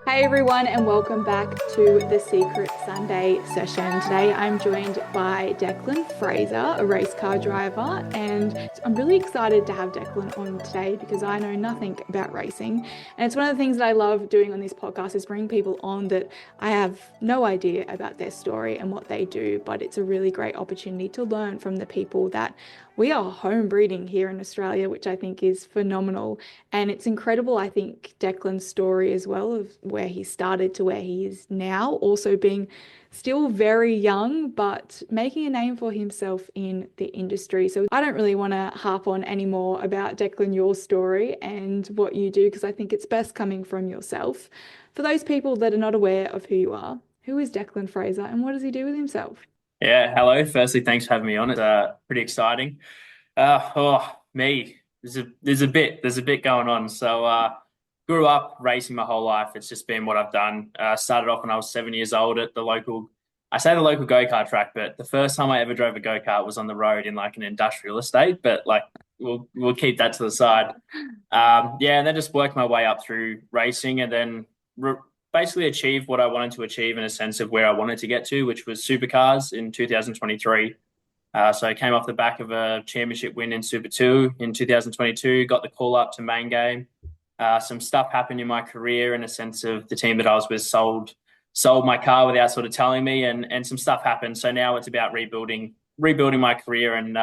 Hey everyone, and welcome back to the Secret Sunday session. Today I'm joined by Declan Fraser, a race car driver, and I'm really excited to have Declan on today because I know nothing about racing. And it's one of the things that I love doing on this podcast is bringing people on that I have no idea about their story and what they do, but it's a really great opportunity to learn from the people that we are home breeding here in Australia, which I think is phenomenal. And it's incredible, I think, Declan's story as well of where he started to where he is now, also being still very young, but making a name for himself in the industry. So I don't really want to harp on any more about Declan, your story and what you do, because I think it's best coming from yourself. For those people that are not aware of who you are, who is Declan Fraser and what does he do with himself? Yeah, hello. Firstly, thanks for having me on. It's pretty exciting. Me. There's a bit going on. Grew up racing my whole life. It's just been what I've done. Started off when I was 7 years old at the local. I say the local go-kart track, but the first time I ever drove a go-kart was on the road in like an industrial estate. But like we'll keep that to the side. And then just worked my way up through racing, and then basically achieved what I wanted to achieve in a sense of where I wanted to get to, which was supercars in 2023. So I came off the back of a championship win in Super 2 in 2022, got the call up to main game. Some stuff happened in my career in a sense of the team that I was with sold my car without sort of telling me, and some stuff happened. So now it's about rebuilding my career, and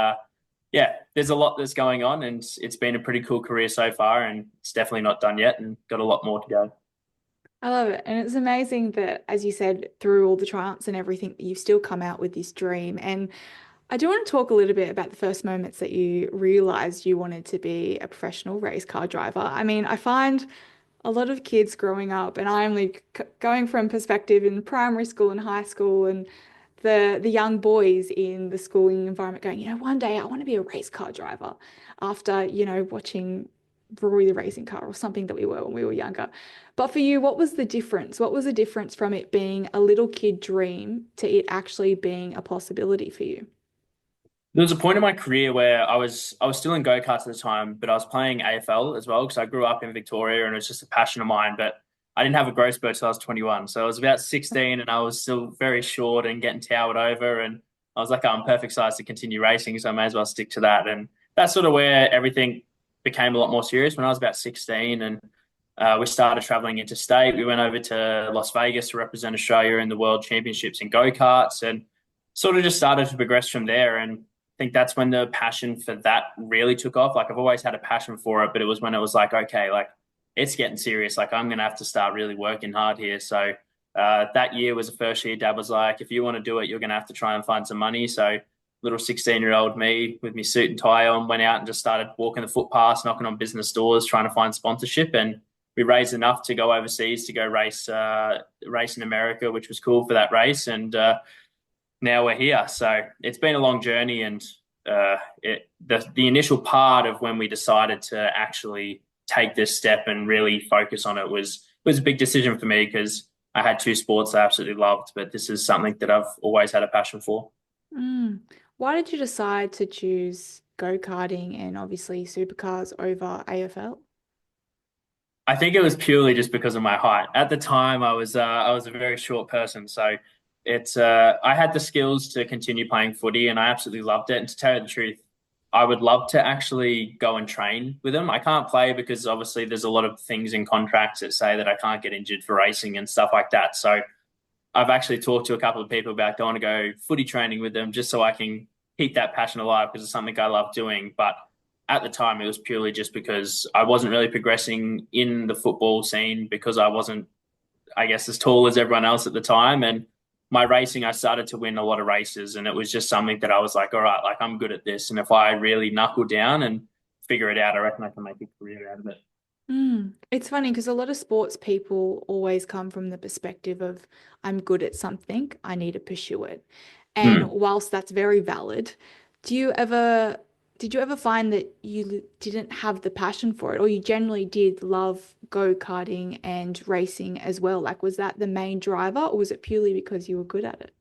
there's a lot that's going on, and it's been a pretty cool career so far, and it's definitely not done yet, and got a lot more to go. I love it. And it's amazing that, as you said, through all the triumphs and everything, you've still come out with this dream. And I do want to talk a little bit about the first moments that you realized you wanted to be a professional race car driver. I mean, I find a lot of kids growing up, and I'm like going from perspective in primary school and high school, and the young boys in the schooling environment going, one day I want to be a race car driver after, watching Rory the Racing Car or something that we were when we were younger. But for you, what was the difference? What was the difference from it being a little kid dream to it actually being a possibility for you? There was a point in my career where I was still in go-karts at the time, but I was playing AFL as well because I grew up in Victoria and it was just a passion of mine. But I didn't have a growth spurt till I was 21. So I was about 16 and I was still very short and getting towered over. And I was like, oh, I'm perfect size to continue racing, so I may as well stick to that. And that's sort of where everything became a lot more serious when I was about 16. And we started traveling interstate. We went over to Las Vegas to represent Australia in the World Championships in go-karts, and sort of just started to progress from there. And I think that's when the passion for that really took off. Like I've always had a passion for it, but it was when it was like, okay, like it's getting serious. Like I'm going to have to start really working hard here. So that year was the first year Dad was like, if you want to do it, you're going to have to try and find some money. So little 16-year-old me with my suit and tie on went out and just started walking the footpaths, knocking on business doors, trying to find sponsorship. And we raised enough to go overseas to go race in America, which was cool for that race. And now we're here. So it's been a long journey, and the initial part of when we decided to actually take this step and really focus on it was a big decision for me because I had two sports I absolutely loved, but this is something that I've always had a passion for. Mm. Why did you decide to choose go-karting and obviously supercars over AFL? I think it was purely just because of my height. At the time, I was a very short person, so I had the skills to continue playing footy, and I absolutely loved it. And to tell you the truth, I would love to actually go and train with them. I can't play because obviously there's a lot of things in contracts that say that I can't get injured for racing and stuff like that. So I've actually talked to a couple of people about going to go footy training with them just so I can keep that passion alive because it's something I love doing. But at the time, it was purely just because I wasn't really progressing in the football scene because I wasn't, I guess, as tall as everyone else at the time. And my racing, I started to win a lot of races, and it was just something that I was like, all right, like I'm good at this. And if I really knuckle down and figure it out, I reckon I can make a career out of it. It's funny because a lot of sports people always come from the perspective of I'm good at something, I need to pursue it. And Hmm. whilst that's very valid, do you ever did you ever find that you didn't have the passion for it, or you generally did love go-karting and racing as well? Like, was that the main driver, or was it purely because you were good at it?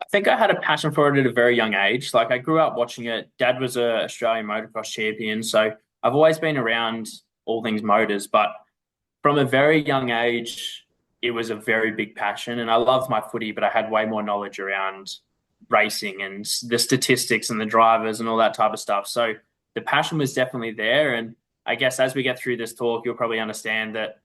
I think I had a passion for it at a very young age. Like I grew up watching it. Dad was a Australian motocross champion, so I've always been around all things motors. But from a very young age, it was a very big passion. And I loved my footy, but I had way more knowledge around racing and the statistics and the drivers and all that type of stuff. So the passion was definitely there. And I guess as we get through this talk, you'll probably understand that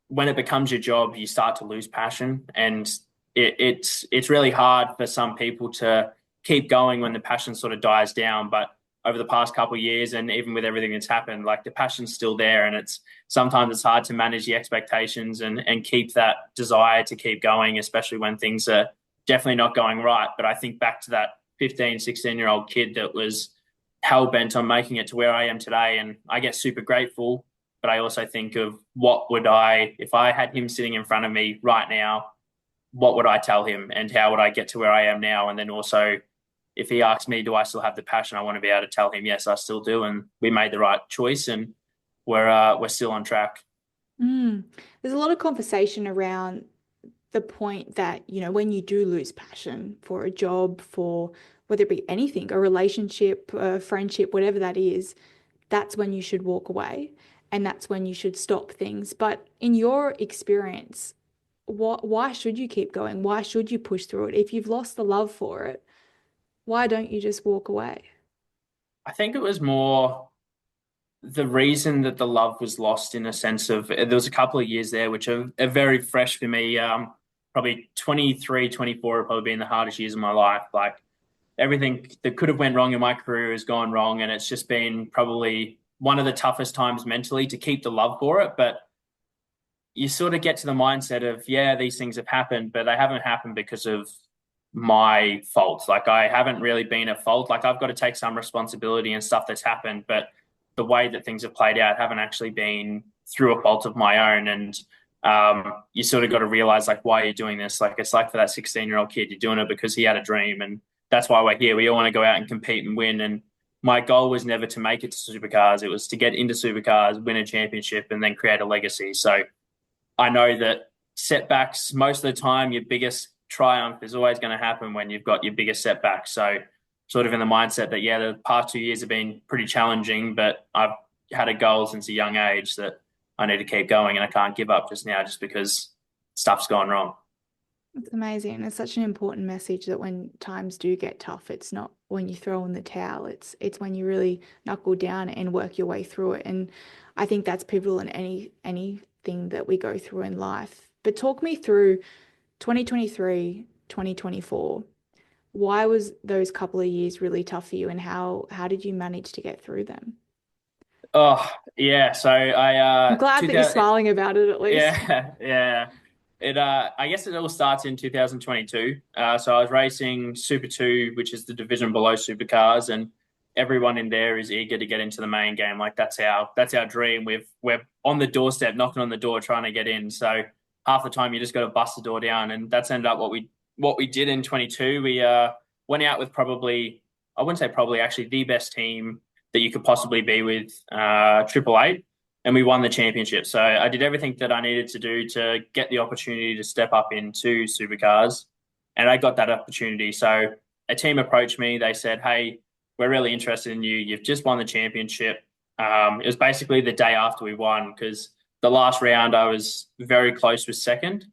when it becomes your job, you start to lose passion, and it's really hard for some people to keep going when the passion sort of dies down. But over the past couple of years, and even with everything that's happened, like the passion's still there, and it's sometimes it's hard to manage the expectations and keep that desire to keep going, especially when things are definitely not going right. But I think back to that 15, 16-year-old kid that was hell bent on making it to where I am today, and I get super grateful. But I also think of what would if I had him sitting in front of me right now, what would I tell him and how would I get to where I am now? And then also, if he asks me, do I still have the passion? I want to be able to tell him, yes, I still do. And we made the right choice, and we're still on track. There's a lot of conversation around the point that, when you do lose passion for a job, for whether it be anything, a relationship, a friendship, whatever that is, that's when you should walk away and that's when you should stop things. But in your experience, why should you keep going? Why should you push through it? If you've lost the love for it, why don't you just walk away? I think it was more the reason that the love was lost, in a sense of there was a couple of years there which are very fresh for me. Probably 23, 24 have probably been the hardest years of my life. Like everything that could have went wrong in my career has gone wrong, and it's just been probably one of the toughest times mentally to keep the love for it. But you sort of get to the mindset of, yeah, these things have happened, but they haven't happened because of my fault. Like I haven't really been at fault. Like I've got to take some responsibility and stuff that's happened, but the way that things have played out haven't actually been through a fault of my own. And you sort of got to realize, like, why you're doing this. Like it's like for that 16-year-old kid, you're doing it because he had a dream, and that's why we're here. We all want to go out and compete and win. And my goal was never to make it to supercars. It was to get into supercars, win a championship, and then create a legacy. So I know that setbacks, most of the time, your biggest triumph is always going to happen when you've got your biggest setback. So sort of in the mindset that, yeah, the past 2 years have been pretty challenging, but I've had a goal since a young age that I need to keep going, and I can't give up just now just because stuff's gone wrong. It's amazing. It's such an important message that when times do get tough, it's not when you throw in the towel. It's when you really knuckle down and work your way through it. And I think that's pivotal in anything that we go through in life. But talk me through 2023, 2024. Why was those couple of years really tough for you, and how did you manage to get through them? Oh, yeah. So I'm glad that you're 2000, smiling about it at least. yeah, yeah. I guess it all starts in 2022. So I was racing Super 2, which is the division below supercars, and everyone in there is eager to get into the main game. Like that's our dream. We're on the doorstep, knocking on the door, trying to get in. So half the time you just got to bust the door down, and that's ended up what we did in 22. We went out with probably, I wouldn't say probably, actually the best team that you could possibly be with, 888, and we won the championship. So I did everything that I needed to do to get the opportunity to step up into supercars, and I got that opportunity. So a team approached me. They said, hey, we're really interested in you. You've just won the championship. It was basically the day after we won, because the last round I was very close with second,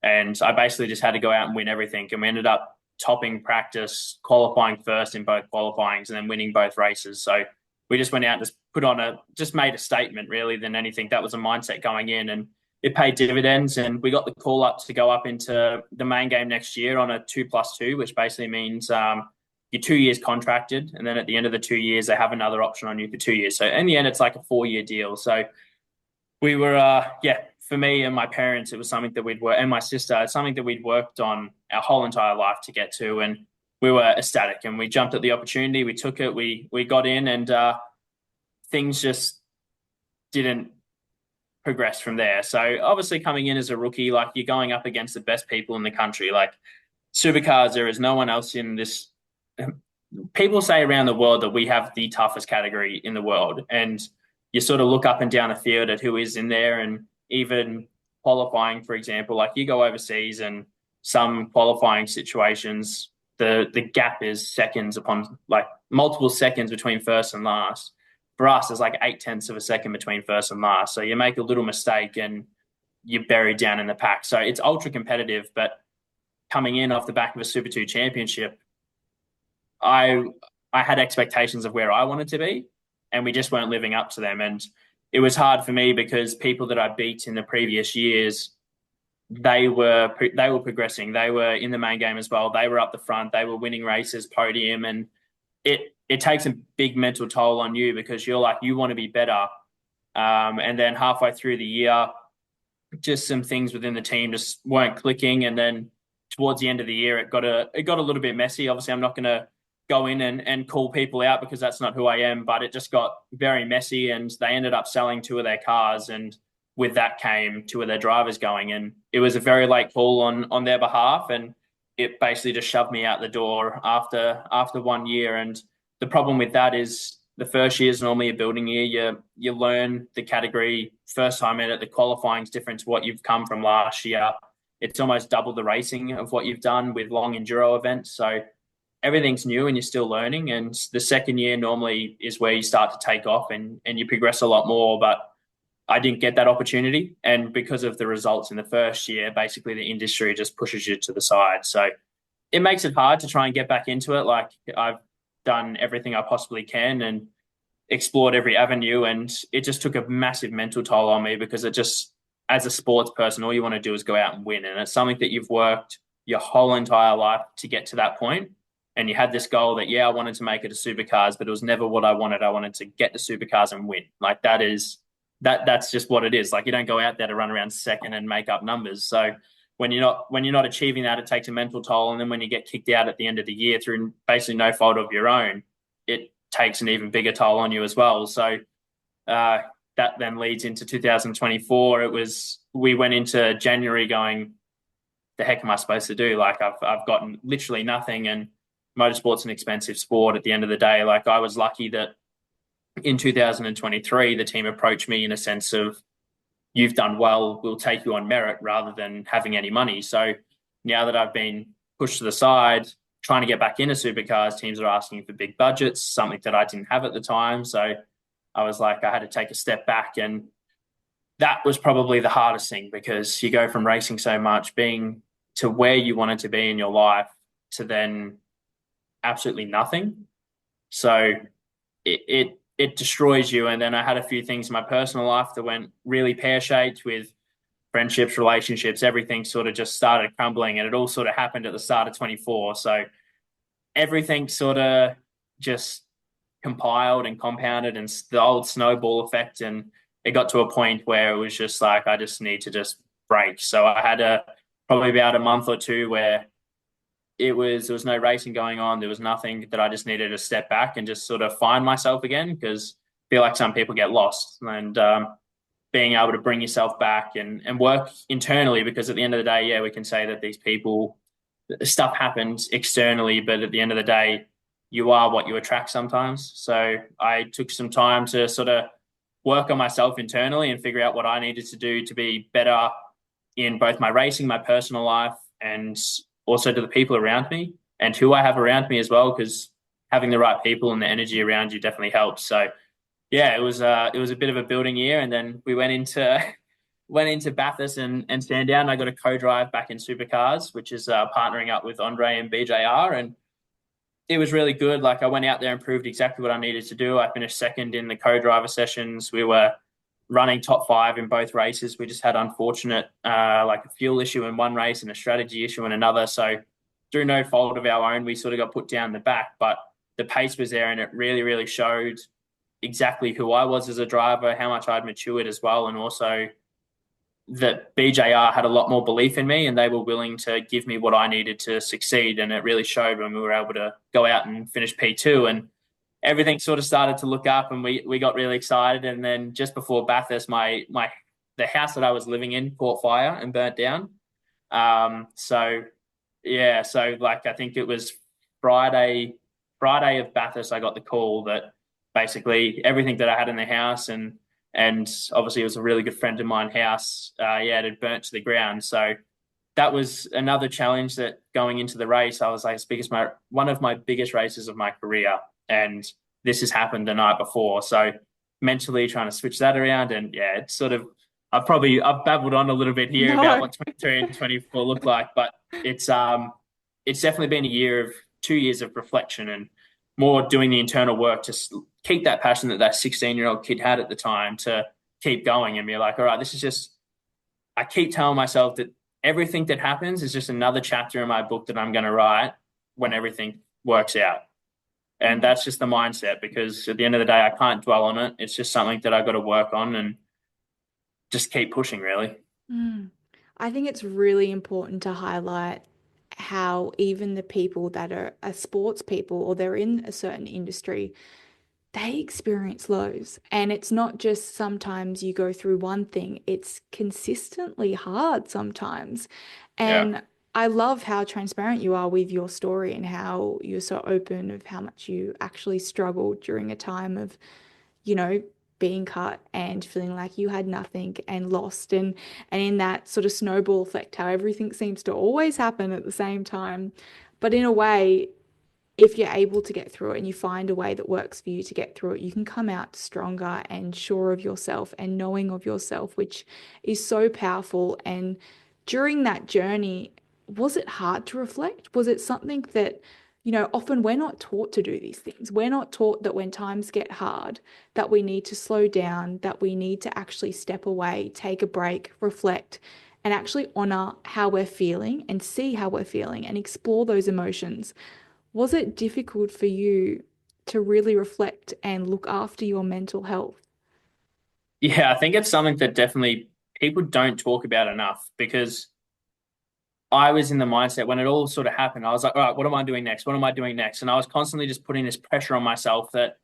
and I basically just had to go out and win everything. And we ended up topping practice, qualifying first in both qualifyings, and then winning both races. So we just went out and just made a statement really than anything. That was a mindset going in, and it paid dividends. And we got the call up to go up into the main game next year on a 2+2, which basically means you're 2 years contracted. And then at the end of the 2 years, they have another option on you for 2 years. So in the end, it's like a 4-year deal. So we were, for me and my parents, it was something that and my sister, it's something that we'd worked on our whole entire life to get to. And we were ecstatic, and we jumped at the opportunity. We took it, we got in, and things just didn't progress from there. So obviously coming in as a rookie, like you're going up against the best people in the country. Like supercars, there is no one else in this. People say around the world that we have the toughest category in the world. And you sort of look up and down the field at who is in there, and even qualifying, for example, like you go overseas and some qualifying situations, the gap is seconds upon, like multiple seconds between first and last. For us, there's like 0.8 of a second between first and last. So you make a little mistake and you're buried down in the pack. So it's ultra competitive, but coming in off the back of a Super 2 championship, I I had expectations of where I wanted to be, and we just weren't living up to them. And it was hard for me because people that I beat in the previous years, they were progressing. They were in the main game as well. They were up the front. They were winning races, podium, and it takes a big mental toll on you because you're like you want to be better. And then halfway through the year, just some things within the team just weren't clicking. And then towards the end of the year, it got a little bit messy. Obviously, I'm not going to go in and call people out because that's not who I am, but it just got very messy, and they ended up selling two of their cars, and with that came two of their drivers going, and it was a very late call on their behalf, and it basically just shoved me out the door after 1 year. And the problem with that is the first year is normally a building year. You learn the category first time in it. The qualifying is different to what you've come from last year. It's almost double the racing of what you've done with long enduro events. So everything's new and you're still learning. And the second year normally is where you start to take off and you progress a lot more. But I didn't get that opportunity. And because of the results in the first year, basically the industry just pushes you to the side. So it makes it hard to try and get back into it. Like I've done everything I possibly can and explored every avenue. And it just took a massive mental toll on me because it just, as a sports person, all you want to do is go out and win. And it's something that you've worked your whole entire life to get to that point. And you had this goal that, I wanted to make it to supercars, but it was never what I wanted. I wanted to get to supercars and win. Like that's just what it is. Like you don't go out there to run around second and make up numbers. So when you're not achieving that, it takes a mental toll. And then when you get kicked out at the end of the year through basically no fault of your own, it takes an even bigger toll on you as well. So that then leads into 2024. We went into January going, the heck am I supposed to do? Like I've gotten literally nothing, and motorsport's an expensive sport at the end of the day. Like I was lucky that in 2023, the team approached me in a sense of, you've done well, we'll take you on merit rather than having any money. So now that I've been pushed to the side, trying to get back into supercars, teams are asking for big budgets, something that I didn't have at the time. So I was like, I had to take a step back. And that was probably the hardest thing because you go from racing so much, being to where you wanted to be in your life, to then absolutely nothing. So it destroys you. And then I had a few things in my personal life that went really pear-shaped with friendships, relationships, everything sort of just started crumbling, and it all sort of happened at the start of 24. So everything sort of just compiled and compounded, and the old snowball effect. And it got to a point where it was just like, I just need to just break. So I had probably about a month or two where there was no racing going on. There was nothing, that I just needed to step back and just sort of find myself again, because I feel like some people get lost. And being able to bring yourself back and work internally, because at the end of the day, we can say that these people, stuff happens externally, but at the end of the day, you are what you attract sometimes. So I took some time to sort of work on myself internally and figure out what I needed to do to be better in both my racing, my personal life, and also to the people around me and who I have around me as well, because having the right people and the energy around you definitely helps. So it was a bit of a building year. And then we went into Bathurst and Sandown. I got a co-drive back in supercars, which is partnering up with Andre and BJR. And it was really good. Like I went out there and proved exactly what I needed to do. I finished second in the co-driver sessions. We were running top 5 in both races. We just had unfortunate, like a fuel issue in one race and a strategy issue in another. So through no fault of our own, we sort of got put down the back, but the pace was there, and it really, really showed exactly who I was as a driver, how much I'd matured as well. And also that BJR had a lot more belief in me, and they were willing to give me what I needed to succeed. And it really showed when we were able to go out and finish P2, and everything sort of started to look up, and we got really excited. And then just before Bathurst, the house that I was living in caught fire and burnt down. So like I think it was Friday of Bathurst, I got the call that basically everything that I had in the house, and obviously it was a really good friend of mine's house, it had burnt to the ground. So that was another challenge, that going into the race, I was like, because one of my biggest races of my career, and this has happened the night before. So mentally trying to switch that around, and it sort of I've babbled on a little bit here about No. what 23 and 24 look like, but it's it's definitely been a year of 2 years of reflection and more doing the internal work to keep that passion that 16-year-old kid had at the time to keep going and be like, all right, this is just. I keep telling myself that everything that happens is just another chapter in my book that I'm going to write when everything works out. And that's just the mindset because at the end of the day, I can't dwell on it. It's just something that I've got to work on and just keep pushing, really. Mm. I think it's really important to highlight how even the people that are sports people or they're in a certain industry, they experience lows. And it's not just sometimes you go through one thing, it's consistently hard sometimes. Yeah. And I love how transparent you are with your story and how you're so open of how much you actually struggled during a time of being cut and feeling like you had nothing and lost and in that sort of snowball effect, how everything seems to always happen at the same time. But in a way, if you're able to get through it and you find a way that works for you to get through it, you can come out stronger and sure of yourself and knowing of yourself, which is so powerful. And during that journey, was it hard to reflect? Was it something that, often we're not taught to do these things. We're not taught that when times get hard, that we need to slow down, that we need to actually step away, take a break, reflect, and actually honor how we're feeling and see how we're feeling and explore those emotions. Was it difficult for you to really reflect and look after your mental health? Yeah, I think it's something that definitely people don't talk about enough because I was in the mindset when it all sort of happened. I was like, all right, what am I doing next? What am I doing next? And I was constantly just putting this pressure on myself that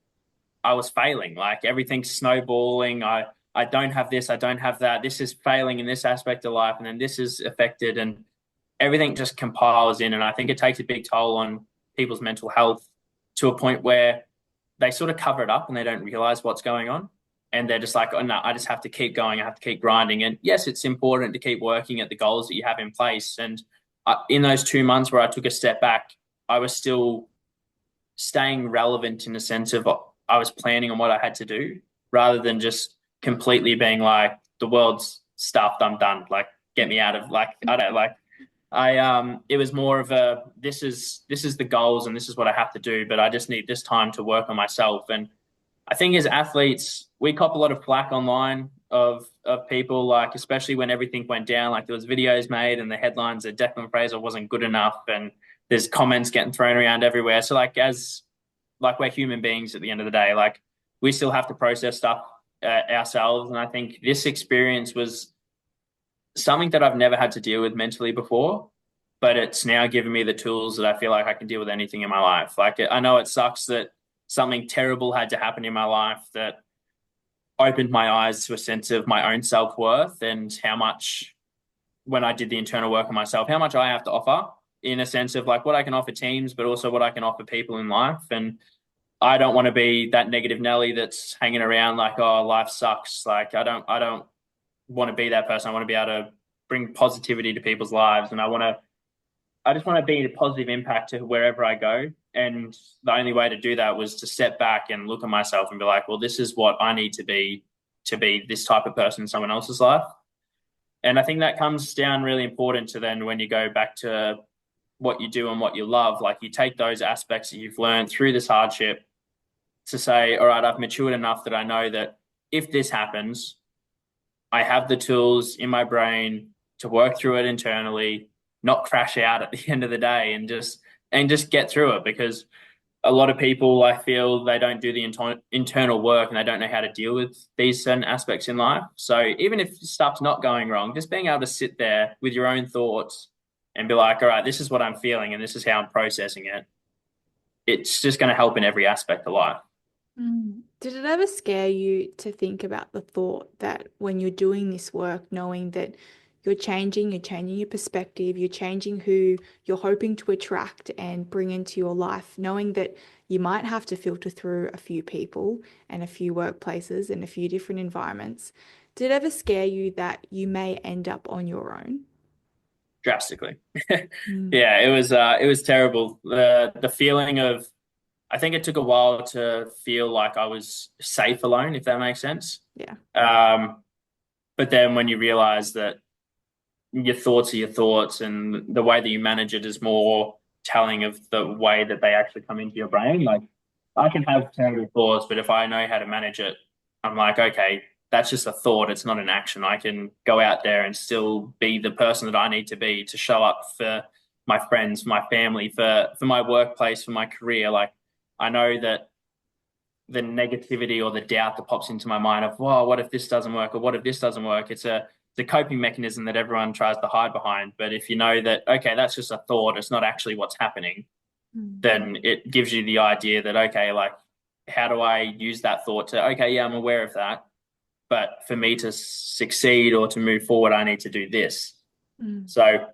I was failing. Like everything's snowballing. I don't have this, I don't have that. This is failing in this aspect of life, and then this is affected, and everything just compiles in. And I think it takes a big toll on people's mental health to a point where they sort of cover it up and they don't realize what's going on. And they're just like, oh no, I just have to keep going. I have to keep grinding. And yes, it's important to keep working at the goals that you have in place. And in those 2 months where I took a step back, I was still staying relevant in the sense of I was planning on what I had to do rather than just completely being like, the world's stuffed, I'm done. Like, get me out of like, I don't like, it was more of a this is the goals and this is what I have to do, but I just need this time to work on myself. And I think as athletes, we cop a lot of flack online of people, like especially when everything went down, like there was videos made and the headlines that Declan Fraser wasn't good enough and there's comments getting thrown around everywhere. So like we're human beings at the end of the day, like we still have to process stuff ourselves. And I think this experience was something that I've never had to deal with mentally before, but it's now given me the tools that I feel like I can deal with anything in my life. Like I know it sucks that something terrible had to happen in my life that opened my eyes to a sense of my own self-worth and how much, when I did the internal work on myself, how much I have to offer in a sense of like what I can offer teams, but also what I can offer people in life. And I don't want to be that negative Nelly that's hanging around like, oh, life sucks. Like I don't want to be that person. I want to be able to bring positivity to people's lives. And I just want to be a positive impact to wherever I go. And the only way to do that was to step back and look at myself and be like, well, this is what I need to be this type of person in someone else's life. And I think that comes down really important to then when you go back to what you do and what you love, like you take those aspects that you've learned through this hardship to say, all right, I've matured enough that I know that if this happens, I have the tools in my brain to work through it internally, not crash out at the end of the day and just get through it. Because a lot of people, I feel, they don't do the internal work and they don't know how to deal with these certain aspects in life. So even if stuff's not going wrong, just being able to sit there with your own thoughts and be like, all right, this is what I'm feeling and this is how I'm processing it. It's just going to help in every aspect of life. Did it ever scare you to think about the thought that when you're doing this work, knowing that you're changing your perspective, you're changing who you're hoping to attract and bring into your life, knowing that you might have to filter through a few people and a few workplaces and a few different environments. Did it ever scare you that you may end up on your own? Drastically. Mm, Yeah, it was terrible. The feeling of I think it took a while to feel like I was safe alone, if that makes sense. yeah. Um, But then when you realize that your thoughts are your thoughts and the way that you manage it is more telling of the way that they actually come into your brain. Like I can have terrible thoughts, but if I know how to manage it, I'm like, okay, that's just a thought. It's not an action. I can go out there and still be the person that I need to be to show up for my friends, for my family, for my workplace, for my career. Like I know that the negativity or the doubt that pops into my mind of, well, what if this doesn't work or what if this doesn't work? It's a coping mechanism that everyone tries to hide behind. But if you know that, okay, that's just a thought, it's not actually what's happening, then it gives you the idea that, okay, like, how do I use that thought to, okay, yeah, I'm aware of that. But for me to succeed or to move forward, I need to do this. So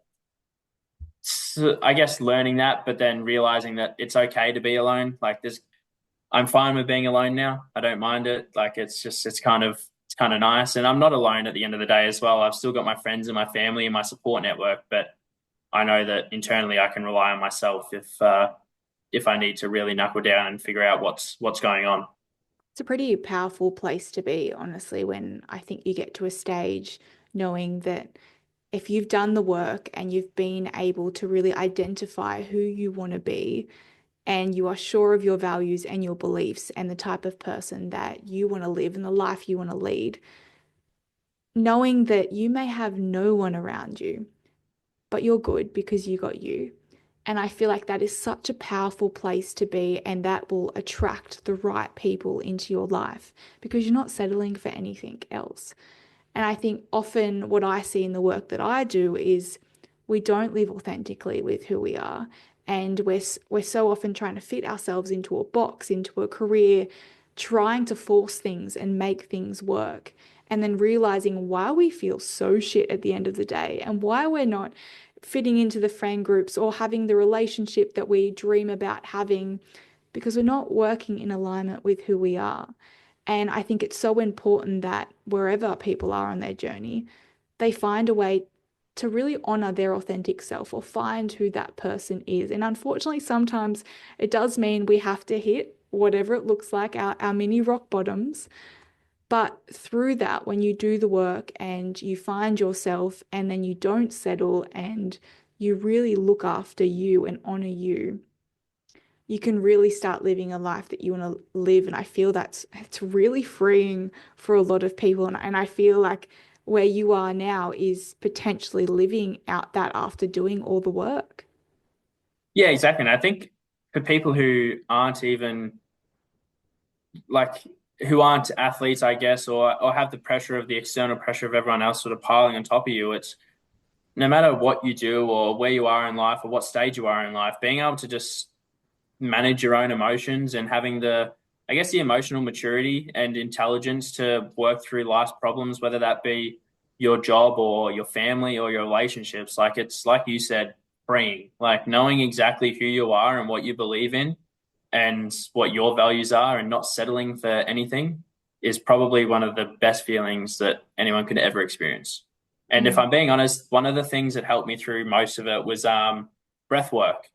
I guess learning that, but then realizing that it's okay to be alone. Like I'm fine with being alone now. I don't mind it. Like it's kind of nice. And I'm not alone at the end of the day as well. I've still got my friends and my family and my support network, but I know that internally I can rely on myself if I need to really knuckle down and figure out what's going on. It's a pretty powerful place to be, honestly, when I think you get to a stage knowing that if you've done the work and you've been able to really identify who you want to be, and you are sure of your values and your beliefs and the type of person that you want to live and the life you want to lead, knowing that you may have no one around you, but you're good because you got you. And I feel like that is such a powerful place to be, and that will attract the right people into your life because you're not settling for anything else. And I think often what I see in the work that I do is we don't live authentically with who we are. And we're so often trying to fit ourselves into a box, into a career, trying to force things and make things work. And then realizing why we feel so shit at the end of the day and why we're not fitting into the friend groups or having the relationship that we dream about having because we're not working in alignment with who we are. And I think it's so important that wherever people are on their journey, they find a way to really honor their authentic self or find who that person is. And unfortunately, sometimes it does mean we have to hit whatever it looks like, our mini rock bottoms. But through that, when you do the work and you find yourself and then you don't settle and you really look after you and honor you, you can really start living a life that you want to live. And I feel it's really freeing for a lot of people. And I feel like where you are now is potentially living out that after doing all the work. Yeah, exactly. And I think for people who aren't even like who aren't athletes, I guess, or have the pressure of the external pressure of everyone else sort of piling on top of you, it's no matter what you do or where you are in life or what stage you are in life, being able to just manage your own emotions and having I guess, the emotional maturity and intelligence to work through life's problems, whether that be your job or your family or your relationships. Like it's like you said, freeing, like knowing exactly who you are and what you believe in and what your values are and not settling for anything is probably one of the best feelings that anyone could ever experience. And if Mm. I'm being honest, one of the things that helped me through most of it was breath work.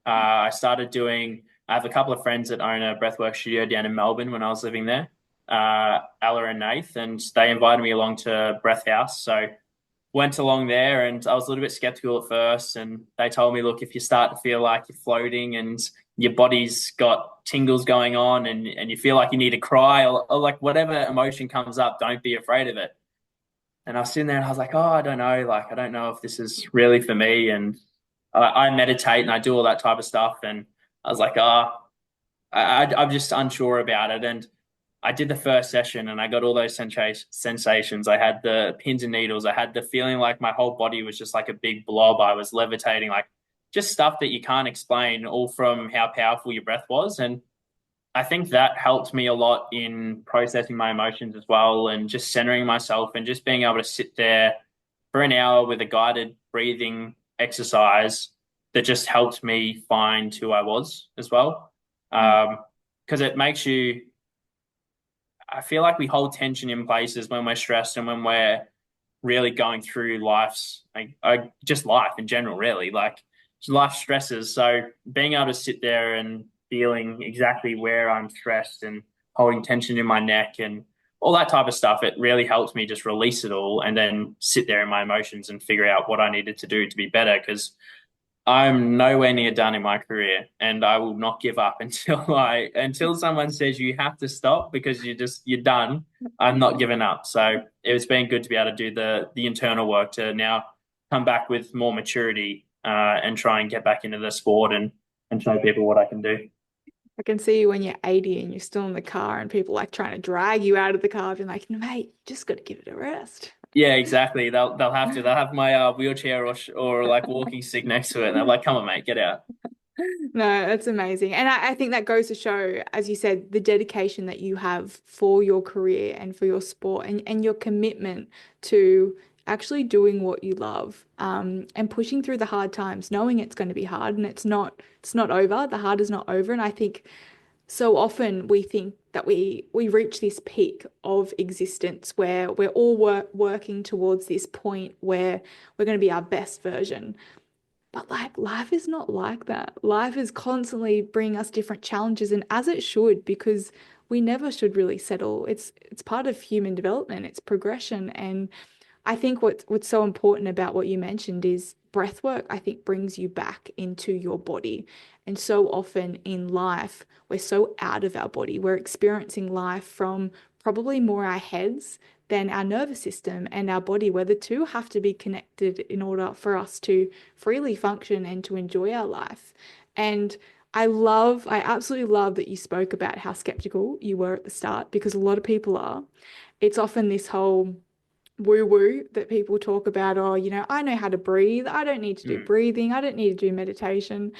I have a couple of friends that own a breathwork studio down in Melbourne when I was living there, Ella and Nath, and they invited me along to Breath House. So went along there and I was a little bit skeptical at first. And they told me, look, if you start to feel like you're floating and your body's got tingles going on and you feel like you need to cry or like whatever emotion comes up, don't be afraid of it. And I was sitting there and I was like, oh, I don't know. Like, I don't know if this is really for me. And I meditate and I do all that type of stuff. And I was like, I'm just unsure about it. And I did the first session and I got all those sensations. I had the pins and needles. I had the feeling like my whole body was just like a big blob. I was levitating, like just stuff that you can't explain, all from how powerful your breath was. And I think that helped me a lot in processing my emotions as well and just centering myself and just being able to sit there for an hour with a guided breathing exercise that just helped me find who I was as well. Because it makes you, I feel like we hold tension in places when we're stressed and when we're really going through just life in general, really, like life stresses. So being able to sit there and feeling exactly where I'm stressed and holding tension in my neck and all that type of stuff. It really helped me just release it all and then sit there in my emotions and figure out what I needed to do to be better. Because I'm nowhere near done in my career, and I will not give up until someone says you have to stop because you're done. I'm not giving up. So it's been good to be able to do the internal work to now come back with more maturity and try and get back into the sport and show people what I can do. I can see you when you're 80 and you're still in the car and people like trying to drag you out of the car, being like, mate, just got to give it a rest. Yeah, exactly. They'll have to. They'll have my wheelchair or like walking stick next to it, and they're like, "Come on, mate, get out." No, that's amazing. And I think that goes to show, as you said, the dedication that you have for your career and for your sport and your commitment to actually doing what you love, and pushing through the hard times, knowing it's going to be hard and it's not over. The hard is not over. And I think so often we think that we reach this peak of existence where we're all working towards this point where we're going to be our best version. But like life is not like that. Life is constantly bringing us different challenges, and as it should, because we never should really settle. It's part of human development, it's progression. And I think what's so important about what you mentioned is breath work, I think brings you back into your body. And so often in life, we're so out of our body. We're experiencing life from probably more our heads than our nervous system and our body, where the two have to be connected in order for us to freely function and to enjoy our life. And I absolutely love that you spoke about how skeptical you were at the start, because a lot of people are. It's often this whole woo woo that people talk about, oh, I know how to breathe. I don't need to do Mm. breathing. I don't need to do meditation.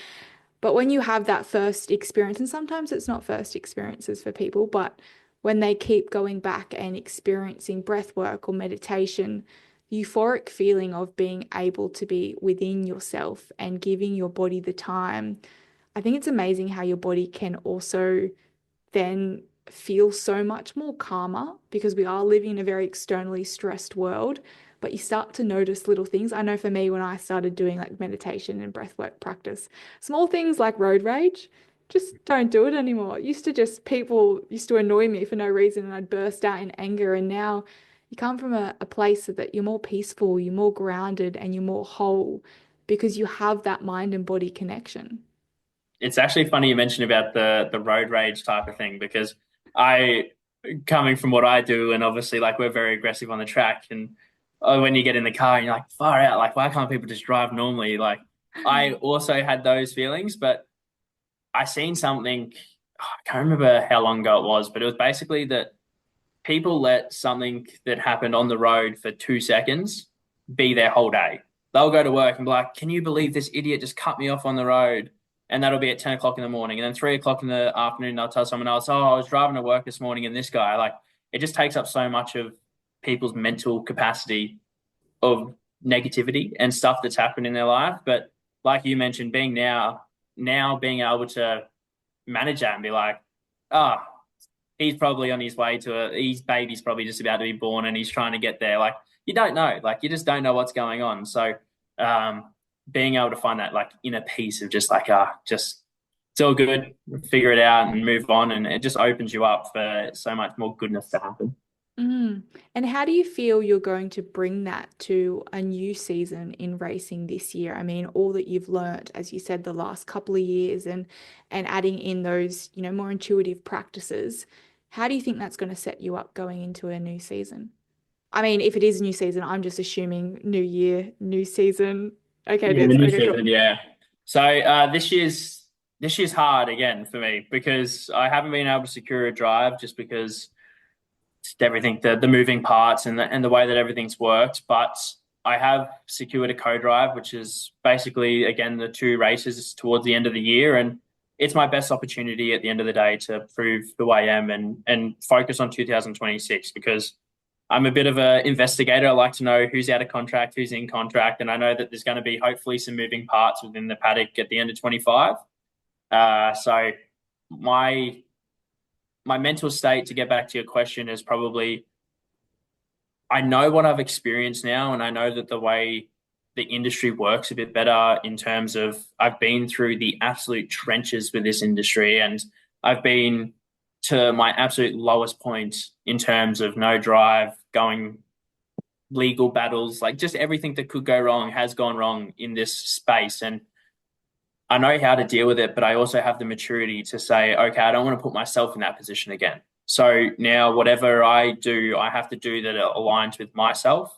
But when you have that first experience, and sometimes it's not first experiences for people, but when they keep going back and experiencing breath work or meditation, the euphoric feeling of being able to be within yourself and giving your body the time, I think it's amazing how your body can also then feel so much more calmer, because we are living in a very externally stressed world. But you start to notice little things. I know for me, when I started doing like meditation and breathwork practice, small things like road rage, just don't do it anymore. It used to just, people used to annoy me for no reason and I'd burst out in anger. And now you come from a place that you're more peaceful, you're more grounded, and you're more whole because you have that mind and body connection. It's actually funny you mentioned about the road rage type of thing because I, coming from what I do, and obviously like we're very aggressive on the track, and when you get in the car and you're like far out, like why can't people just drive normally? Like I also had those feelings, but I seen something. I can't remember how long ago it was, but it was basically that people let something that happened on the road for 2 seconds be their whole day. They'll go to work and be like, "Can you believe this idiot just cut me off on the road?" And that'll be at 10 o'clock in the morning. And then 3 o'clock in the afternoon, they'll tell someone else, "Oh, I was driving to work this morning and this guy." Like, it just takes up so much of people's mental capacity of negativity and stuff that's happened in their life. But like you mentioned, now being able to manage that and be like, "Ah, oh, he's probably on his way to his baby's probably just about to be born and he's trying to get there." Like you don't know, like you just don't know what's going on. So being able to find that like inner peace of just like, just it's all good, figure it out and move on. And it just opens you up for so much more goodness to happen. Mm. And how do you feel you're going to bring that to a new season in racing this year? I mean, all that you've learnt, as you said, the last couple of years and adding in those, more intuitive practices. How do you think that's going to set you up going into a new season? I mean, if it is a new season, I'm just assuming new year, new season. Okay, it Yeah, the is. new Okay, cool. season, yeah. So this year's hard again for me because I haven't been able to secure a drive just because everything, the moving parts and the way that everything's worked. But I have secured a co-drive, which is basically again the two races towards the end of the year, and it's my best opportunity at the end of the day to prove who I am and focus on 2026 because I'm a bit of an investigator. I like to know who's out of contract, who's in contract, and I know that there's going to be hopefully some moving parts within the paddock at the end of 25. So my mental state, to get back to your question, is probably I know what I've experienced now, and I know that the way the industry works a bit better in terms of I've been through the absolute trenches with this industry, and I've been to my absolute lowest point in terms of no drive, going legal battles, like just everything that could go wrong has gone wrong in this space. And I know how to deal with it, but I also have the maturity to say, okay, I don't want to put myself in that position again. So now whatever I do, I have to do that aligns with myself,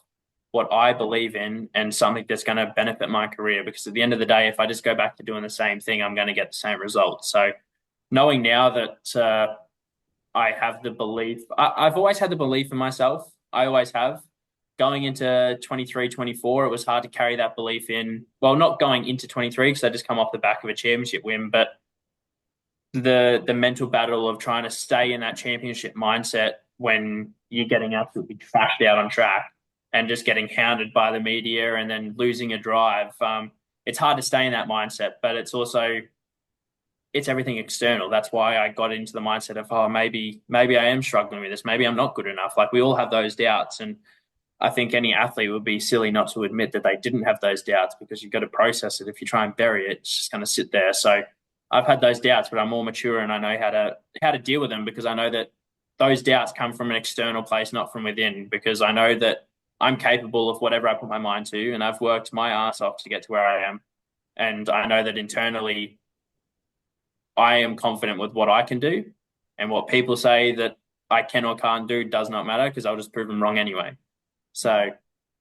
what I believe in, and something that's going to benefit my career. Because at the end of the day, if I just go back to doing the same thing, I'm going to get the same results. So knowing now that I have the belief, I've always had the belief in myself. I always have. Going into 23, 24, it was hard to carry that belief in. Well, not going into 23 because I just come off the back of a championship win, but the mental battle of trying to stay in that championship mindset when you're getting absolutely trashed out on track and just getting hounded by the media and then losing a drive. It's hard to stay in that mindset, but it's everything external. That's why I got into the mindset of, oh, maybe I am struggling with this. Maybe I'm not good enough. Like we all have those doubts. And I think any athlete would be silly not to admit that they didn't have those doubts, because you've got to process it. If you try and bury it, it's just going to sit there. So I've had those doubts, but I'm more mature and I know how to deal with them, because I know that those doubts come from an external place, not from within, because I know that I'm capable of whatever I put my mind to, and I've worked my ass off to get to where I am. And I know that internally I am confident with what I can do, and what people say that I can or can't do does not matter, because I'll just prove them wrong anyway. So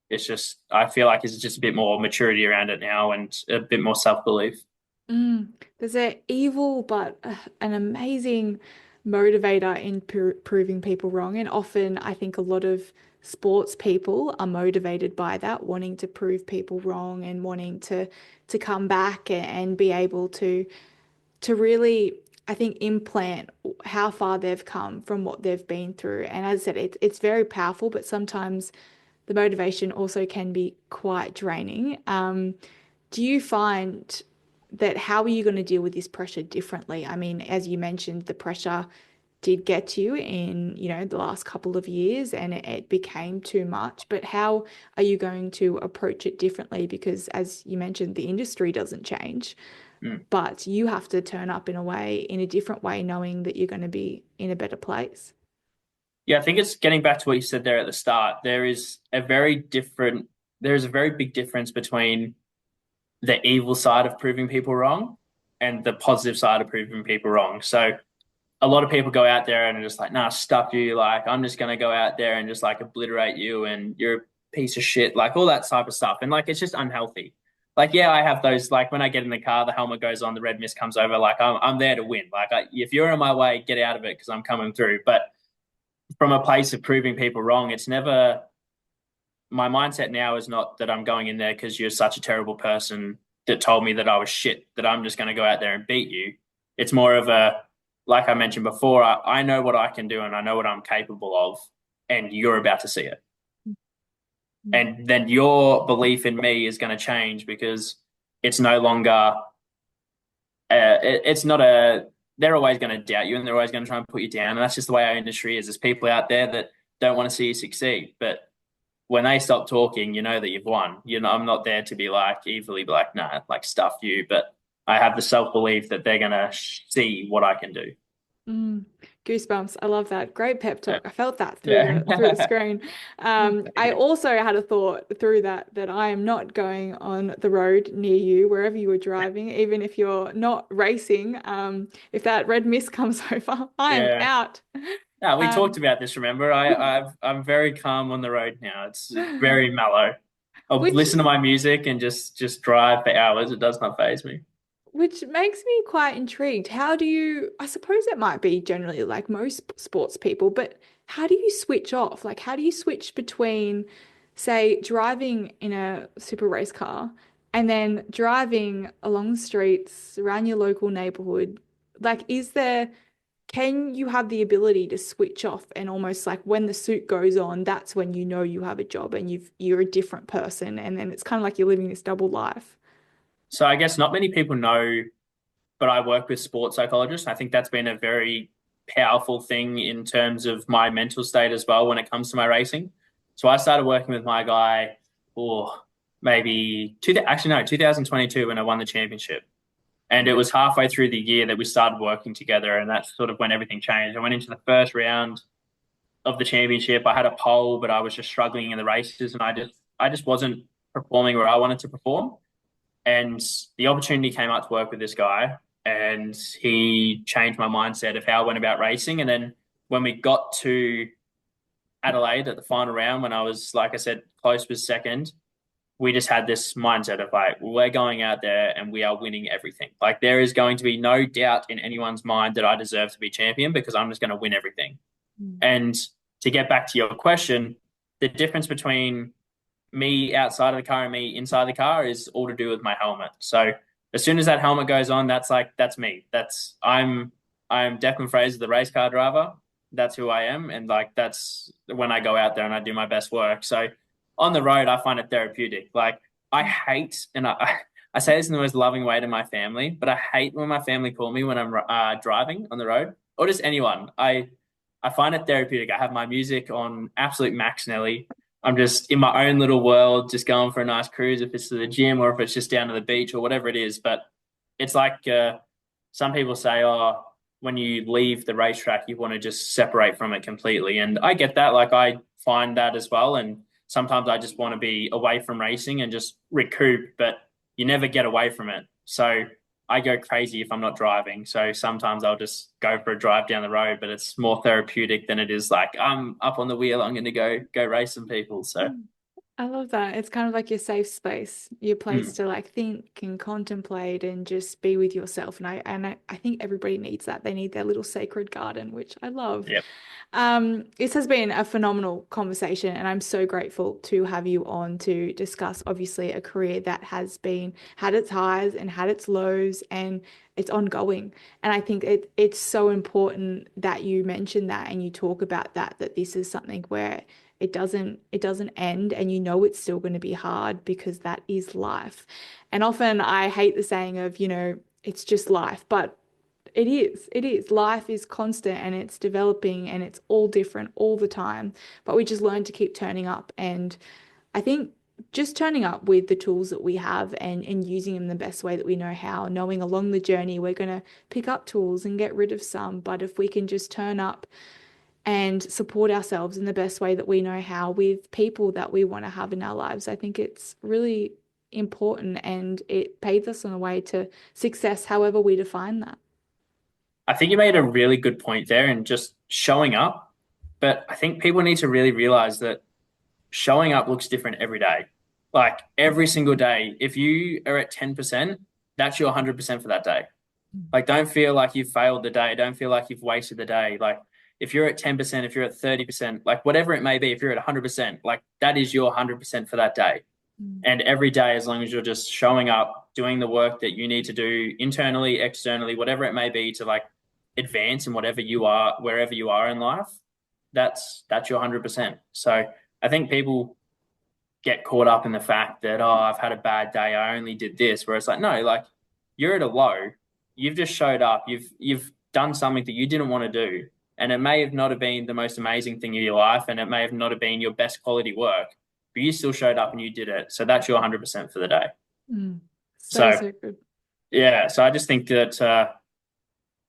it's just, I feel like it's just a bit more maturity around it now and a bit more self-belief. There's an evil but an amazing motivator in proving people wrong. And often I think a lot of sports people are motivated by that, wanting to prove people wrong and wanting to come back and be able to really, I think, implant how far they've come from what they've been through. And as I said, it's very powerful, but sometimes the motivation also can be quite draining. Do you find that, how are you going to deal with this pressure differently? I mean, as you mentioned, the pressure did get to you in, the last couple of years and it became too much, but how are you going to approach it differently? Because as you mentioned, the industry doesn't change, but you have to turn up in a different way, knowing that you're going to be in a better place. Yeah, I think it's getting back to what you said there at the start. There is a very big difference between the evil side of proving people wrong and the positive side of proving people wrong. So a lot of people go out there and are just like, nah, stuff you. Like, I'm just going to go out there and just like obliterate you and you're a piece of shit, like all that type of stuff. And like, it's just unhealthy. Like, yeah, I have those, like when I get in the car, the helmet goes on, the red mist comes over. Like I'm there to win. Like if you're in my way, get out of it because I'm coming through. But from a place of proving people wrong, it's never, my mindset now is not that I'm going in there because you're such a terrible person that told me that I was shit, that I'm just going to go out there and beat you. It's more of a, like I mentioned before, I know what I can do and I know what I'm capable of, and you're about to see it. And then your belief in me is going to change, because it's no longer, it's not a, they're always going to doubt you and they're always going to try and put you down. And that's just the way our industry is. There's people out there that don't want to see you succeed. But when they stop talking, you know that you've won. I'm not there to be like evilly be like, nah, like stuff you. But I have the self-belief that they're going to see what I can do. Goosebumps. I love that. Great pep talk. Yeah. I felt that Yeah. through the screen. I also had a thought through that I am not going on the road near you, wherever you were driving, even if you're not racing. If that red mist comes over, I am Yeah. out. No, we talked Um, about this, remember? I'm very calm on the road now. It's very mellow. I'll which listen to my music and just drive for hours. It does not faze me. Which makes me quite intrigued. How do you, I suppose it might be generally like most sports people, but how do you switch off? Like, how do you switch between, say, driving in a super race car and then driving along the streets around your local neighborhood? Like, can you have the ability to switch off and almost like when the suit goes on, that's when you know you have a job and you're a different person, and then it's kind of like you're living this double life. So I guess not many people know, but I work with sports psychologists. I think that's been a very powerful thing in terms of my mental state as well when it comes to my racing. So I started working with my guy, maybe 2022 when I won the championship. And it was halfway through the year that we started working together, and that's sort of when everything changed. I went into the first round of the championship. I had a pole, but I was just struggling in the races, and I just wasn't performing where I wanted to perform. And the opportunity came out to work with this guy, and he changed my mindset of how I went about racing. And then when we got to Adelaide at the final round, when I was, like I said, close was second, we just had this mindset of like, we're going out there and we are winning everything. Like there is going to be no doubt in anyone's mind that I deserve to be champion because I'm just going to win everything. And to get back to your question, the difference between me outside of the car and me inside the car is all to do with my helmet. So as soon as that helmet goes on, that's me. I'm Declan Fraser, the race car driver. That's who I am. And like that's when I go out there and I do my best work. So on the road, I find it therapeutic. Like I hate, and I say this in the most loving way to my family, but I hate when my family call me when I'm driving on the road or just anyone. I find it therapeutic. I have my music on absolute max Nelly. I'm just in my own little world, just going for a nice cruise if it's to the gym or if it's just down to the beach or whatever it is. But it's like some people say, oh, when you leave the racetrack, you want to just separate from it completely. And I get that. Like I find that as well. And sometimes I just want to be away from racing and just recoup, but you never get away from it. So I go crazy if I'm not driving. So sometimes I'll just go for a drive down the road, but it's more therapeutic than it is like I'm up on the wheel. I'm going to go race some people. So I love that. It's kind of like your safe space, your place mm, to like think and contemplate and just be with yourself. And I think everybody needs that. They need their little sacred garden, which I love. yeah. This has been a phenomenal conversation, and I'm so grateful to have you on to discuss obviously a career that has been had its highs and had its lows, and it's ongoing. And I think it's so important that you mention that and you talk about that this is something where it doesn't end, and you know it's still going to be hard because that is life. And often I hate the saying of, it's just life, but it is. Life is constant and it's developing and it's all different all the time. But we just learn to keep turning up. And I think just turning up with the tools that we have and using them the best way that we know how, knowing along the journey we're going to pick up tools and get rid of some. But if we can just turn up and support ourselves in the best way that we know how with people that we want to have in our lives, I think it's really important and it paves us on the way to success, however we define that. I think you made a really good point there and just showing up. But I think people need to really realize that showing up looks different every day. Like every single day, if you are at 10%, that's your 100% for that day. Like, don't feel like you've failed the day. Don't feel like you've wasted the day. Like, if you're at 10%, if you're at 30%, like whatever it may be, if you're at 100%, like that is your 100% for that day. And every day, as long as you're just showing up, doing the work that you need to do internally, externally, whatever it may be to like advance in whatever you are, wherever you are in life, that's your 100%. So I think people get caught up in the fact that, oh, I've had a bad day. I only did this, where it's like, no, like you're at a low. You've just showed up. You've done something that you didn't want to do. And it may have not have been the most amazing thing of your life, and it may have not have been your best quality work, but you still showed up and you did it. So that's your 100% for the day. So good. Yeah, so I just think that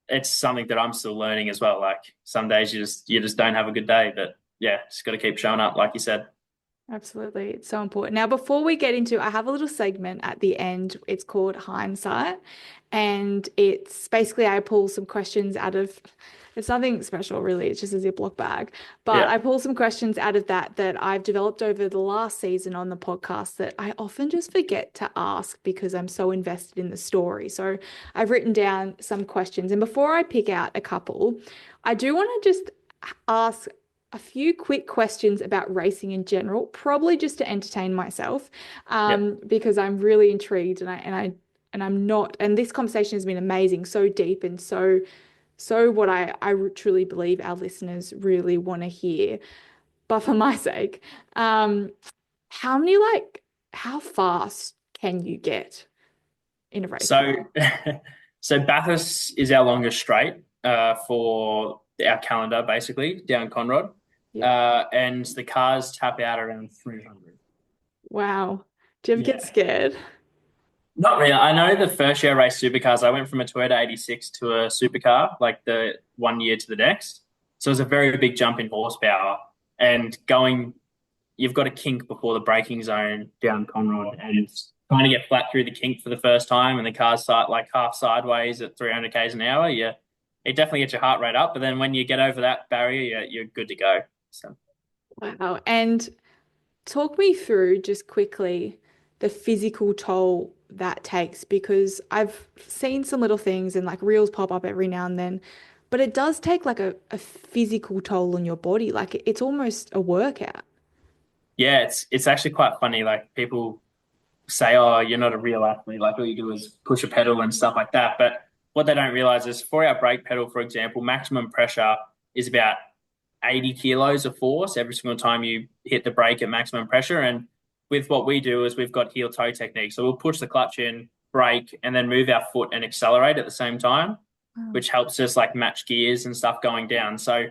it's something that I'm still learning as well. Like some days you just don't have a good day, but yeah, just got to keep showing up, like you said. Absolutely. It's so important. Now, before we get into, I have a little segment at the end. It's called Hindsight. And it's basically I pull some questions out of, it's nothing special really. It's just a Ziploc bag. But Yeah, I pull some questions out of that I've developed over the last season on the podcast that I often just forget to ask because I'm so invested in the story. So I've written down some questions. And before I pick out a couple, I do want to just ask a few quick questions about racing in general, probably just to entertain myself, yeah. because I'm really intrigued and I'm not. And this conversation has been amazing, so deep and so what I truly believe our listeners really want to hear. But for my sake, how many how fast can you get in a race So, car? so Bathurst is our longest straight for our calendar, basically down Conrod, Yeah. and the cars tap out around 300. Wow. Do you ever get Yeah. scared? Not really. I know the first year I raced supercars, I went from a Toyota 86 to a supercar, like the one year to the next. So it was a very big jump in horsepower. And going, you've got a kink before the braking zone down Conrod, and trying to get flat through the kink for the first time, and the cars start like half sideways at 300 k's an hour. Yeah, it definitely gets your heart rate up. But then when you get over that barrier, you're good to go. So. Wow. And talk me through just quickly the physical toll that takes because I've seen some little things and like reels pop up every now and then, but it does take like a physical toll on your body. Like it's almost a workout. Yeah, it's actually quite funny. Like people say, "Oh, you're not a real athlete. Like all you do is push a pedal and stuff like that." But what they don't realize is for our brake pedal, for example, maximum pressure is about 80 kilos of force every single time you hit the brake at maximum pressure. And with what we do is we've got heel toe technique. So we'll push the clutch in, brake, and then move our foot and accelerate at the same time, Wow. which helps us like match gears and stuff going down. So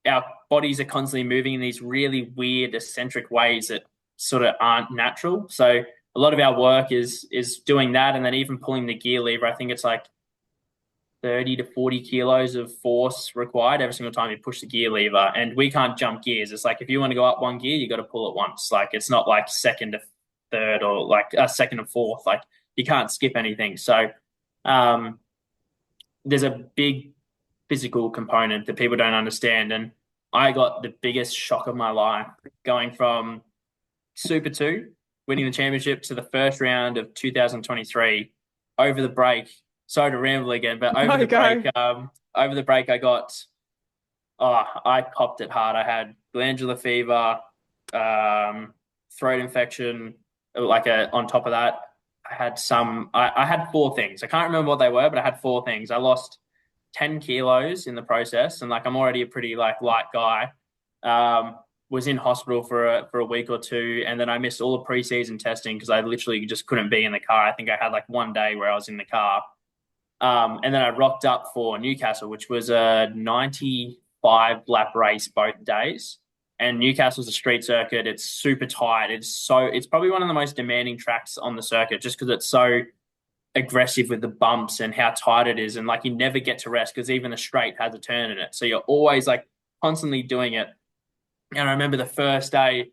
our bodies are constantly moving in these really weird eccentric ways that sort of aren't natural. So a lot of our work is doing that, and then even pulling the gear lever. I think it's like 30 to 40 kilos of force required every single time you push the gear lever. And we can't jump gears. It's like if you want to go up one gear, you got to pull it once. Like it's not like second to third or like a second to fourth. Like you can't skip anything. So um, there's a big physical component that people don't understand. And I got the biggest shock of my life going from Super 2, winning the championship, to the first round of 2023 over the break. Sorry to ramble again, but Go, go. over the break, I popped it hard. I had glandular fever, throat infection, on top of that. I had four things. I can't remember what they were, but I had four things. I lost 10 kilos in the process, and like I'm already a pretty like light guy. Was in hospital for a week or two, and then I missed all the preseason testing because I literally just couldn't be in the car. I think I had like one day where I was in the car, and then I rocked up for Newcastle, which was a 95 lap race both days. And Newcastle's a street circuit. It's super tight. It's probably one of the most demanding tracks on the circuit just because it's so aggressive with the bumps and how tight it is. And like you never get to rest because even the straight has a turn in it. So you're always like constantly doing it. And I remember the first day,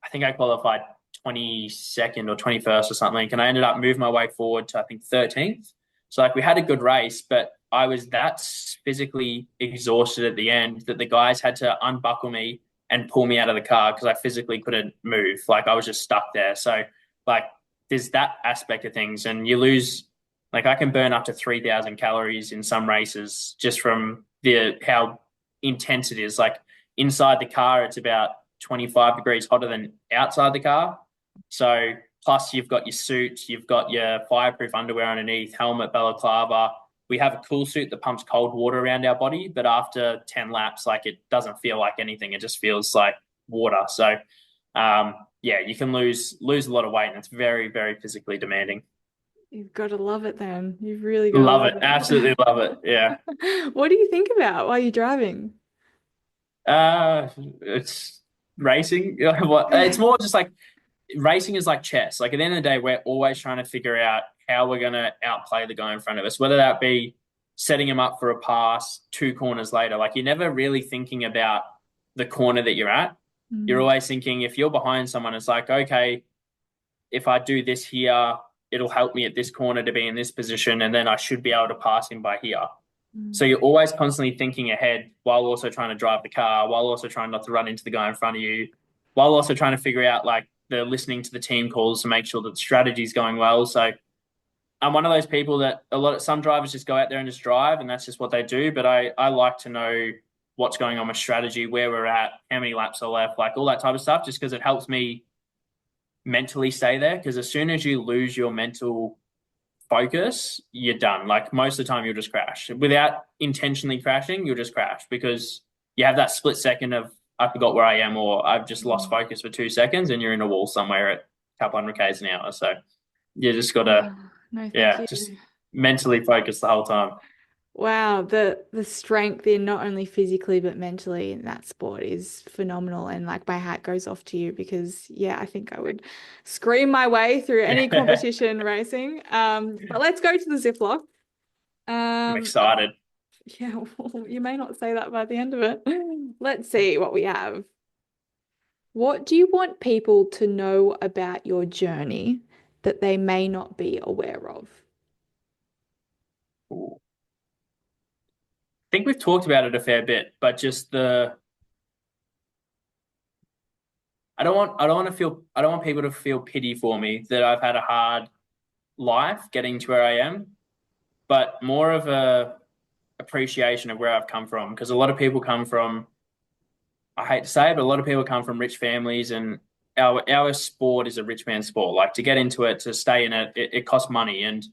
I think I qualified 22nd or 21st or something. And I ended up moving my way forward to, I think, 13th. So like we had a good race, but I was that physically exhausted at the end that the guys had to unbuckle me and pull me out of the car because I physically couldn't move. Like I was just stuck there. So like there's that aspect of things, and you lose. Like I can burn up to 3,000 calories in some races just from the how intense it is. Like inside the car, it's about 25 degrees hotter than outside the car. So plus you've got your suit, you've got your fireproof underwear underneath, helmet, balaclava. We have a cool suit that pumps cold water around our body, but after 10 laps, like it doesn't feel like anything. It just feels like water. So yeah, you can lose a lot of weight, and it's very, very physically demanding. You've got to love it then. You've really got to Love love it. Absolutely love it. Yeah. it. What do you think about while you're driving? It's racing. It's more just like racing is like chess. Like at the end of the day, we're always trying to figure out how we're going to outplay the guy in front of us, whether that be setting him up for a pass two corners later. Like you're never really thinking about the corner that you're at. You're Mm, always thinking if you're behind someone, it's like, okay, if I do this here, it'll help me at this corner to be in this position, and then I should be able to pass him by here. So mm, you're always constantly thinking ahead while also trying to drive the car, while also trying not to run into the guy in front of you, while also trying to figure out like the listening to the team calls to make sure that the strategy is going well. So I'm one of those people that some drivers just go out there and just drive, and that's just what they do. But I like to know what's going on with strategy, where we're at, how many laps are left, like all that type of stuff, just because it helps me mentally stay there. Because as soon as you lose your mental focus, you're done. Like most of the time, you'll just crash without intentionally crashing. You'll just crash because you have that split second of I forgot where I am, or I've just lost mm. focus for 2 seconds, and you're in a wall somewhere at a couple hundred k's an hour. So you just gotta, Oh, no, thank yeah, just you. mentally focus the whole time. Wow, the strength in not only physically but mentally in that sport is phenomenal. And like my hat goes off to you because yeah, I think I would scream my way through any I'm competition racing. But let's go to the ziplock. Um, excited. yeah, well, you may not say that by the end of it. Let's see what we have. What do you want people to know about your journey that they may not be aware of? Ooh. I think we've talked about it a fair bit, but just I don't want people to feel pity for me that I've had a hard life getting to where I am, but more of a appreciation of where I've come from. Because a lot of people come from, I hate to say it, but a lot of people come from rich families, and our sport is a rich man's sport. Like to get into it, to stay in it, it costs money, and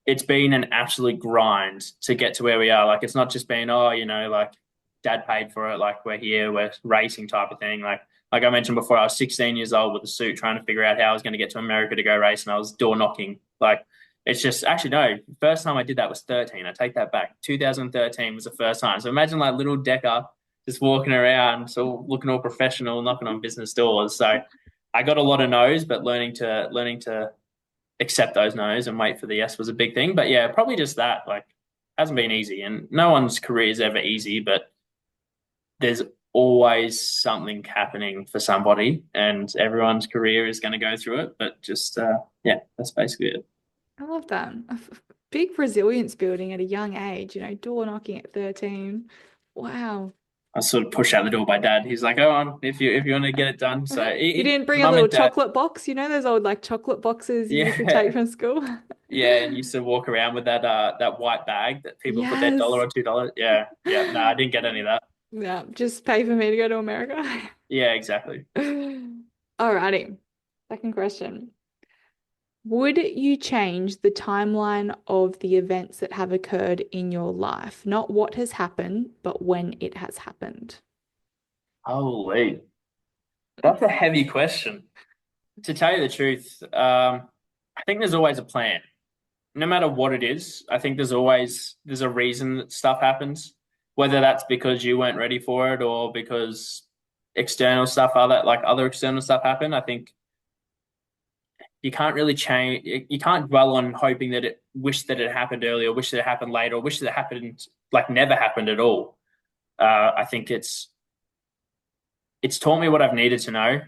it's been an absolute grind to get to where we are. Like it's not just been, oh, like dad paid for it, like we're here, we're racing type of thing. Like I mentioned before, I was 16 years old with a suit trying to figure out how I was going to get to America to go race, and I was door knocking. Like it's just actually no, first time I did that was 13. I take that back. 2013 was the first time. So imagine like little Decker just walking around, so looking all professional, knocking on business doors. So I got a lot of no's, but learning to accept those no's and wait for the yes was a big thing. But yeah, probably just that. Like, hasn't been easy, and no one's career is ever easy. But there's always something happening for somebody, and everyone's career is going to go through it. But just yeah, that's basically it. I love that. Big resilience building at a young age, door knocking at 13. Wow. I was sort of pushed out the door by dad. He's like, "Go on, if you want to get it done." So, You didn't bring a mum little and dad, chocolate box, those old like chocolate boxes you used to take yeah, from school? yeah, and used to walk around with that white bag that people put their dollar Yes. or $2. Yeah, yeah. No, I didn't get any of that. Yeah, just pay for me to go to America. Yeah, exactly. Alrighty. Second question. Would you change the timeline of the events that have occurred in your life? Not what has happened, but when it has happened. Holy. That's a heavy question. To tell you the truth, I think there's always a plan. No matter what it is, I think there's a reason that stuff happens. Whether that's because you weren't ready for it or because other external stuff happen. I think you can't really change. You can't dwell on hoping that wish that it happened earlier, wish that it happened later, or wish that it happened like never happened at all. I think it's taught me what I've needed to know.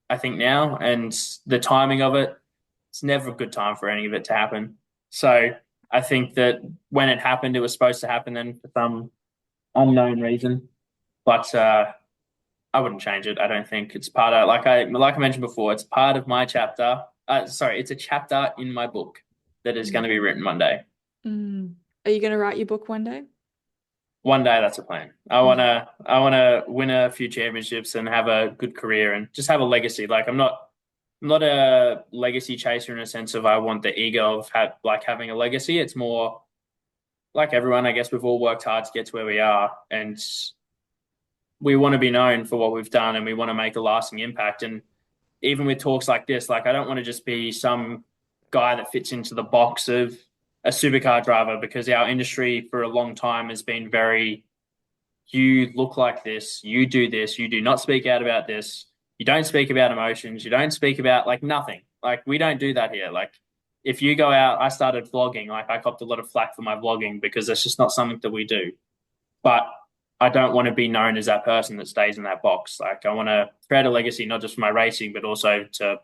I think now, and the timing of it, it's never a good time for any of it to happen. So I think that when it happened, it was supposed to happen then for some unknown reason. But I wouldn't change it. I don't think it's part of like I mentioned before, it's part of my chapter. Sorry, it's a chapter in my book that is going to be written one day. Mm. Are you going to write your book one day? One day, that's a plan. I wanna win a few championships and have a good career and just have a legacy. Like I'm not a legacy chaser in a sense of I want the ego of having a legacy. It's more like everyone, I guess we've all worked hard to get to where we are, and we want to be known for what we've done, and we want to make a lasting impact. And even with talks like this, like I don't want to just be some guy that fits into the box of a supercar driver, because our industry for a long time has been very, you look like this, you do this, you do not speak out about this, you don't speak about emotions, you don't speak about like nothing. Like we don't do that here. Like if you go out, I started vlogging, like I copped a lot of flack for my vlogging because that's just not something that we do. But I don't want to be known as that person that stays in that box. Like I want to create a legacy, not just for my racing, but also to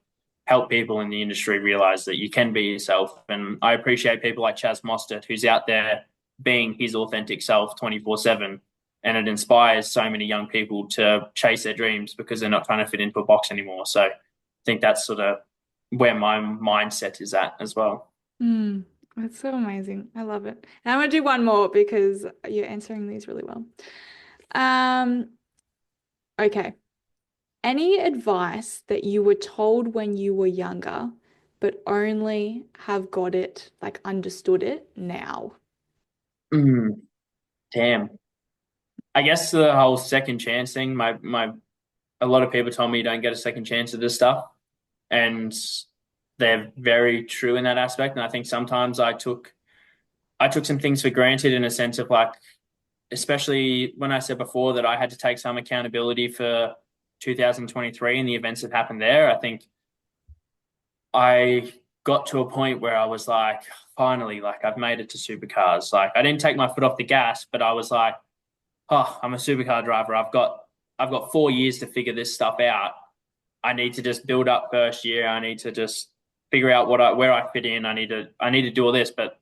help people in the industry realize that you can be yourself. And I appreciate people like Chaz Mostert, who's out there being his authentic self 24/7. And it inspires so many young people to chase their dreams because they're not trying to fit into a box anymore. So I think that's sort of where my mindset is at as well. Mm. That's so amazing. I love it. And I'm going to do one more because you're answering these really well. Um, okay. Any advice that you were told when you were younger, but only have got it, like understood it now? Mm, damn. I guess the whole second chance thing, a lot of people told me you don't get a second chance at this stuff. And they're very true in that aspect. And I think sometimes I took I took some things for granted in a sense of like, especially when I said before that I had to take some accountability for 2023 and the events that happened there. I think I got to a point where I was like, finally, like I've made it to supercars. Like I didn't take my foot off the gas, but I was like, oh, I'm a supercar driver. I've got 4 years to figure this stuff out. I need to just build up first year. I need to just figure out where I fit in. I need to do all this. But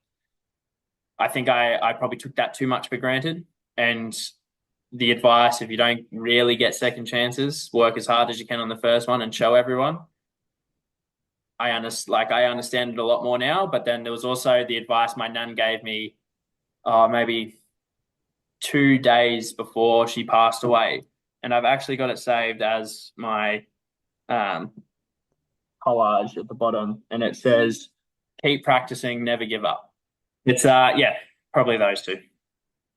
I think I probably took that too much for granted. And the advice, if you don't really get second chances, work as hard as you can on the first one and show everyone. I understand it a lot more now. But then there was also the advice my nan gave me, maybe 2 days before she passed away, and I've actually got it saved as my collage at the bottom, and it says, "Keep practicing, never give up." It's yeah, probably those two.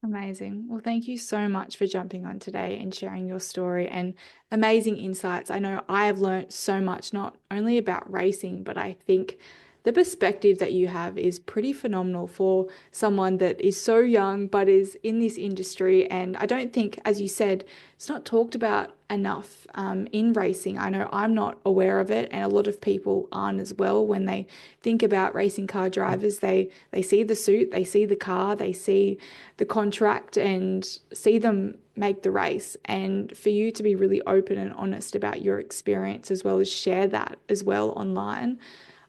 Amazing. Well, thank you so much for jumping on today and sharing your story and amazing insights. I know I have learned so much, not only about racing, but I think the perspective that you have is pretty phenomenal for someone that is so young but is in this industry. And I don't think, as you said, it's not talked about enough in racing. I know I'm not aware of it, and a lot of people aren't as well. When they think about racing car drivers, they see the suit, they see the car, they see the contract, and see them make the race. And for you to be really open and honest about your experience as well as share that as well online,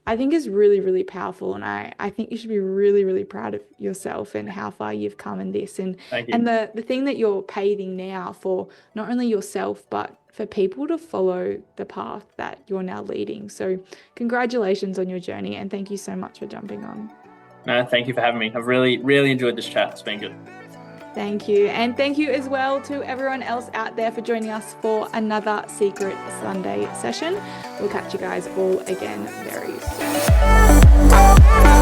I think is really, really powerful. And I think you should be really, really proud of yourself and how far you've come in this. And Thank you. and the thing that you're paving now for not only yourself, but for people to follow the path that you're now leading. So congratulations on your journey, and thank you so much for jumping on. No, thank you for having me. I've really, really enjoyed this chat. It's been good. Thank you. And thank you as well to everyone else out there for joining us for another Secret Sunday session. We'll catch you guys all again very soon.